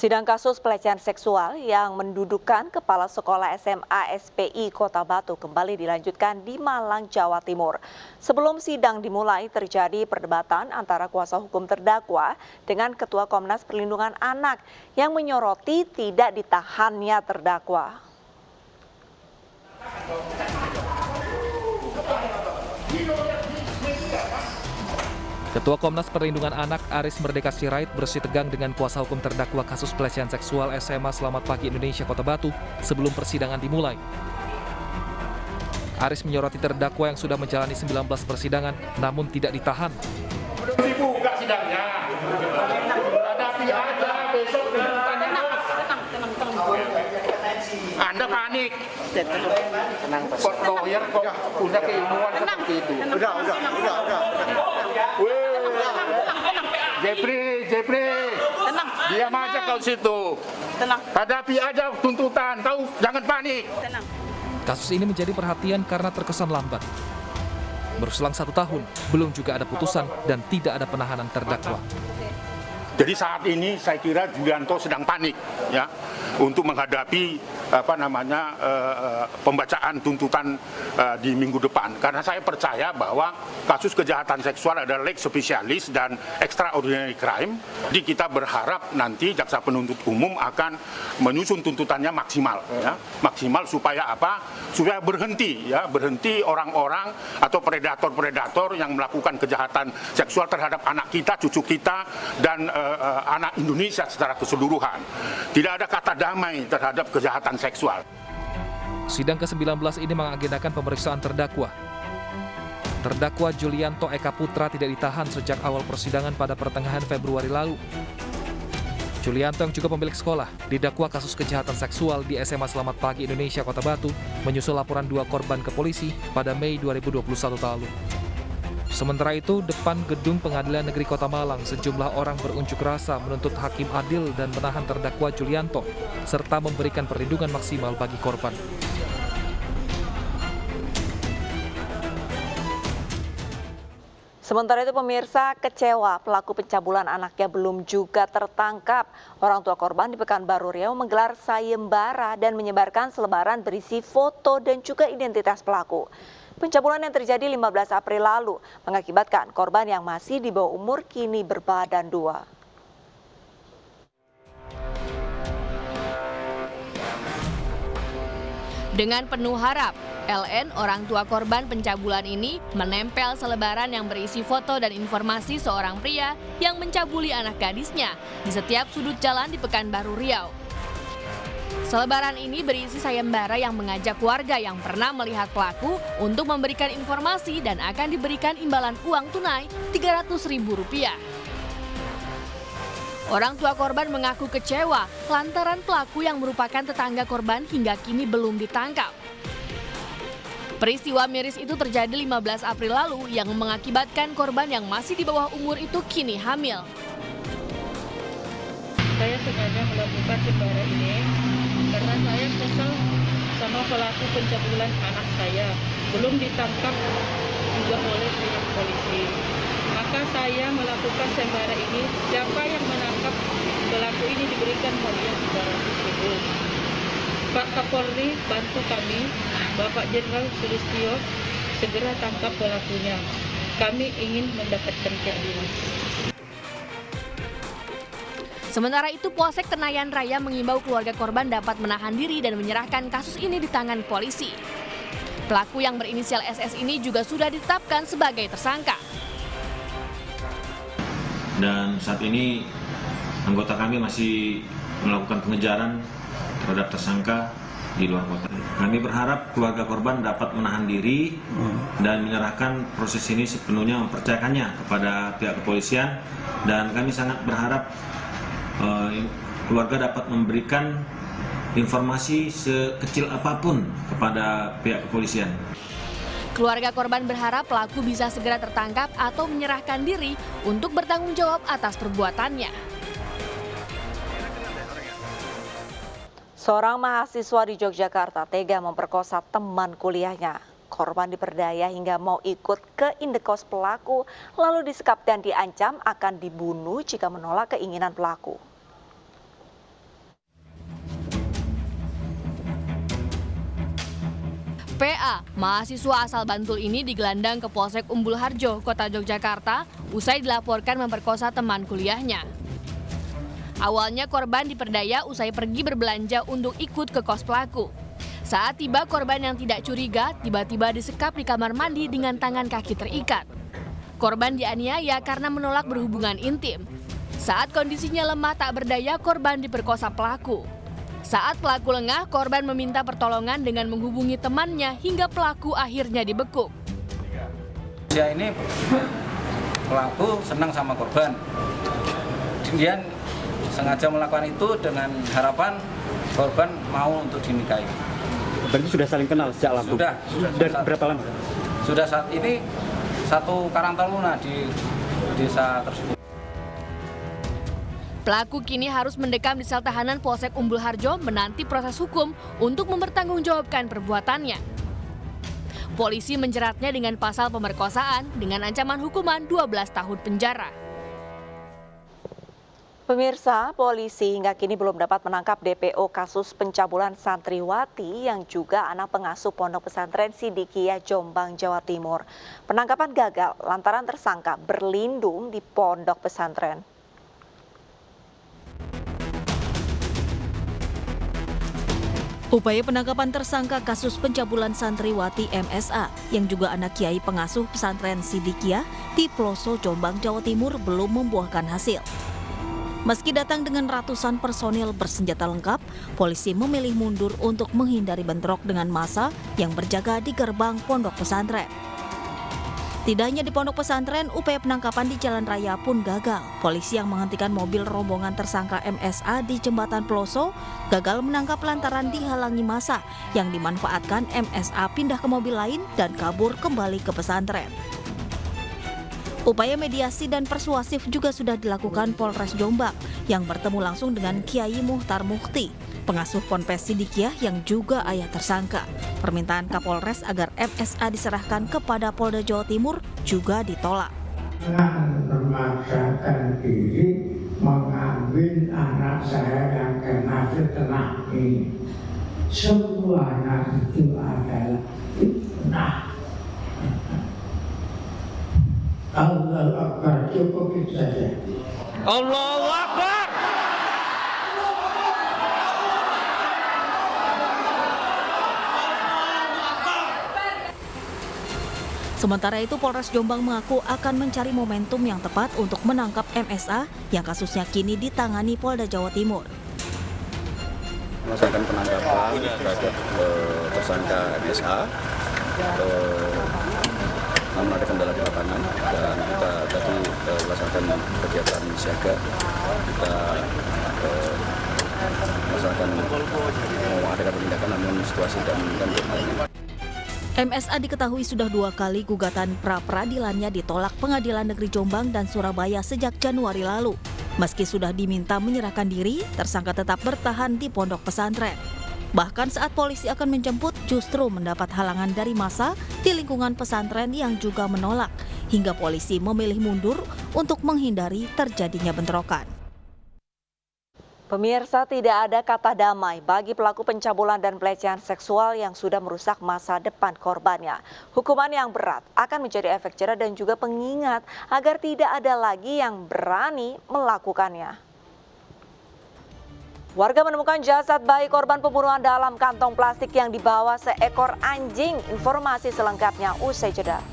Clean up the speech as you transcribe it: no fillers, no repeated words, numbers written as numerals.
Sidang kasus pelecehan seksual yang mendudukan Kepala Sekolah SMA SPI Kota Batu kembali dilanjutkan di Malang, Jawa Timur. Sebelum sidang dimulai terjadi perdebatan antara kuasa hukum terdakwa dengan Ketua Komnas Perlindungan Anak yang menyoroti tidak ditahannya terdakwa. Ketua Komnas Perlindungan Anak Aris Merdeka Sirait bersitegang dengan kuasa hukum terdakwa kasus pelecehan seksual SMA Selamat Pagi Indonesia Kota Batu sebelum persidangan dimulai. Aris menyoroti terdakwa yang sudah menjalani 19 persidangan namun tidak ditahan. Belum dibuka sidangnya. Hadapi aja besok tuntutannya. Anda panik. Tenang, Pak. Kok lawyer kok punya keilmuan seperti itu. Udah. Jepri. Tenang. Diam aja kau situ. Tenang. Hadapi aja tuntutan. Kau jangan panik. Tenang. Kasus ini menjadi perhatian karena terkesan lambat. Berselang 1 tahun, belum juga ada putusan dan tidak ada penahanan terdakwa. Jadi saat ini saya kira Julianto sedang panik ya untuk menghadapi pembacaan tuntutan di minggu depan, karena saya percaya bahwa kasus kejahatan seksual adalah lex specialis dan extraordinary crime. Jadi kita berharap nanti jaksa penuntut umum akan menyusun tuntutannya maksimal ya, maksimal supaya apa? Supaya berhenti orang-orang atau predator-predator yang melakukan kejahatan seksual terhadap anak kita, cucu kita dan anak Indonesia secara keseluruhan. Tidak ada kata damai terhadap kejahatan seksual. Sidang ke-19 ini mengagendakan pemeriksaan terdakwa. Terdakwa Julianto Eka Putra tidak ditahan sejak awal persidangan pada pertengahan Februari lalu. Julianto yang juga pemilik sekolah didakwa kasus kejahatan seksual di SMA Selamat Pagi Indonesia Kota Batu menyusul laporan 2 korban ke polisi pada Mei 2021 lalu. Sementara itu, depan gedung Pengadilan Negeri Kota Malang, sejumlah orang berunjuk rasa menuntut hakim adil dan menahan terdakwa Julianto, serta memberikan perlindungan maksimal bagi korban. Sementara itu pemirsa kecewa pelaku pencabulan anaknya belum juga tertangkap. Orang tua korban di Pekanbaru Riau menggelar sayembara dan menyebarkan selebaran berisi foto dan juga identitas pelaku. Pencabulan yang terjadi 15 April lalu mengakibatkan korban yang masih di bawah umur kini berbadan 2. Dengan penuh harap, LN, orang tua korban pencabulan ini, menempel selebaran yang berisi foto dan informasi seorang pria yang mencabuli anak gadisnya di setiap sudut jalan di Pekanbaru Riau. Selebaran ini berisi sayembara yang mengajak warga yang pernah melihat pelaku untuk memberikan informasi dan akan diberikan imbalan uang tunai Rp300.000. Orang tua korban mengaku kecewa lantaran pelaku yang merupakan tetangga korban hingga kini belum ditangkap. Peristiwa miris itu terjadi 15 April lalu yang mengakibatkan korban yang masih di bawah umur itu kini hamil. Saya sengaja melakukan sembara ini karena saya kesal sama pelaku pencabulan anak saya. Belum ditangkap juga oleh pihak polisi. Maka saya melakukan sembara ini, siapa yang menangkap pelaku ini diberikan hadiah Rp300.000. Pak Kapolri bantu kami, Bapak Jenderal Sulistyo, segera tangkap pelakunya. Kami ingin mendapatkan keadilan. Sementara itu, Polsek Tenayan Raya mengimbau keluarga korban dapat menahan diri dan menyerahkan kasus ini di tangan polisi. Pelaku yang berinisial SS ini juga sudah ditetapkan sebagai tersangka. Dan saat ini anggota kami masih melakukan pengejaran terhadap tersangka di luar kota. Kami berharap keluarga korban dapat menahan diri dan menyerahkan proses ini sepenuhnya, mempercayakannya kepada pihak kepolisian, dan kami sangat berharap keluarga dapat memberikan informasi sekecil apapun kepada pihak kepolisian. Keluarga korban berharap pelaku bisa segera tertangkap atau menyerahkan diri untuk bertanggung jawab atas perbuatannya. Seorang mahasiswa di Yogyakarta tega memperkosa teman kuliahnya. Korban diperdaya hingga mau ikut ke indekos pelaku, lalu disekap dan diancam akan dibunuh jika menolak keinginan pelaku. PA, mahasiswa asal Bantul ini digelandang ke Polsek Umbul Harjo, Kota Yogyakarta, usai dilaporkan memperkosa teman kuliahnya. Awalnya korban diperdaya usai pergi berbelanja untuk ikut ke kos pelaku. Saat tiba, korban yang tidak curiga tiba-tiba disekap di kamar mandi dengan tangan kaki terikat. Korban dianiaya karena menolak berhubungan intim. Saat kondisinya lemah tak berdaya, korban diperkosa pelaku. Saat pelaku lengah, korban meminta pertolongan dengan menghubungi temannya hingga pelaku akhirnya dibekuk. Dia ini pelaku senang sama korban. Dia sengaja melakukan itu dengan harapan korban mau untuk dinikahi. Berarti sudah saling kenal sejak lama? Sudah. Dari berapa lama? Sudah saat ini 1 Karang Taruna di desa tersebut. Pelaku kini harus mendekam di sel tahanan Polsek Umbul Harjo menanti proses hukum untuk mempertanggungjawabkan perbuatannya. Polisi menjeratnya dengan pasal pemerkosaan dengan ancaman hukuman 12 tahun penjara. Pemirsa, polisi hingga kini belum dapat menangkap DPO kasus pencabulan santriwati yang juga anak pengasuh Pondok Pesantren Sidikiyah Jombang, Jawa Timur. Penangkapan gagal lantaran tersangka berlindung di pondok pesantren. Upaya penangkapan tersangka kasus pencabulan santriwati MSA yang juga anak kiai pengasuh pesantren Sidikiyah di Ploso, Jombang, Jawa Timur belum membuahkan hasil. Meski datang dengan ratusan personil bersenjata lengkap, polisi memilih mundur untuk menghindari bentrok dengan massa yang berjaga di gerbang pondok pesantren. Tidak hanya di pondok pesantren, upaya penangkapan di jalan raya pun gagal. Polisi yang menghentikan mobil rombongan tersangka MSA di Jembatan Ploso gagal menangkap lantaran dihalangi massa yang dimanfaatkan MSA pindah ke mobil lain dan kabur kembali ke pesantren. Upaya mediasi dan persuasif juga sudah dilakukan Polres Jombang yang bertemu langsung dengan Kiai Muhtar Mukti, pengasuh Ponpes Sidikiyah yang juga ayah tersangka. Permintaan Kapolres agar MSA diserahkan kepada Polda Jawa Timur juga ditolak. Memaksakan diri mengambil anak saya yang kena fitnah ini. Semua anak itu adalah fitnah. Allahu Akbar, cukup itu saja. Allahu Akbar. Sementara itu Polres Jombang mengaku akan mencari momentum yang tepat untuk menangkap MSA yang kasusnya kini ditangani Polda Jawa Timur. Melaksanakan penangkapan terhadap tersangka MSA. Namun ada kendala di lapangan dan kita tadi melaksanakan kegiatan siaga. Kita melaksanakan mengadakan penindakan namun situasi tidak memungkinkan. MSA diketahui sudah 2 kali gugatan pra-peradilannya ditolak Pengadilan Negeri Jombang dan Surabaya sejak Januari lalu. Meski sudah diminta menyerahkan diri, tersangka tetap bertahan di pondok pesantren. Bahkan saat polisi akan menjemput, justru mendapat halangan dari massa di lingkungan pesantren yang juga menolak, hingga polisi memilih mundur untuk menghindari terjadinya bentrokan. Pemirsa, tidak ada kata damai bagi pelaku pencabulan dan pelecehan seksual yang sudah merusak masa depan korbannya. Hukuman yang berat akan menjadi efek jera dan juga pengingat agar tidak ada lagi yang berani melakukannya. Warga menemukan jasad bayi korban pembunuhan dalam kantong plastik yang dibawa seekor anjing. Informasi selengkapnya usai jeda.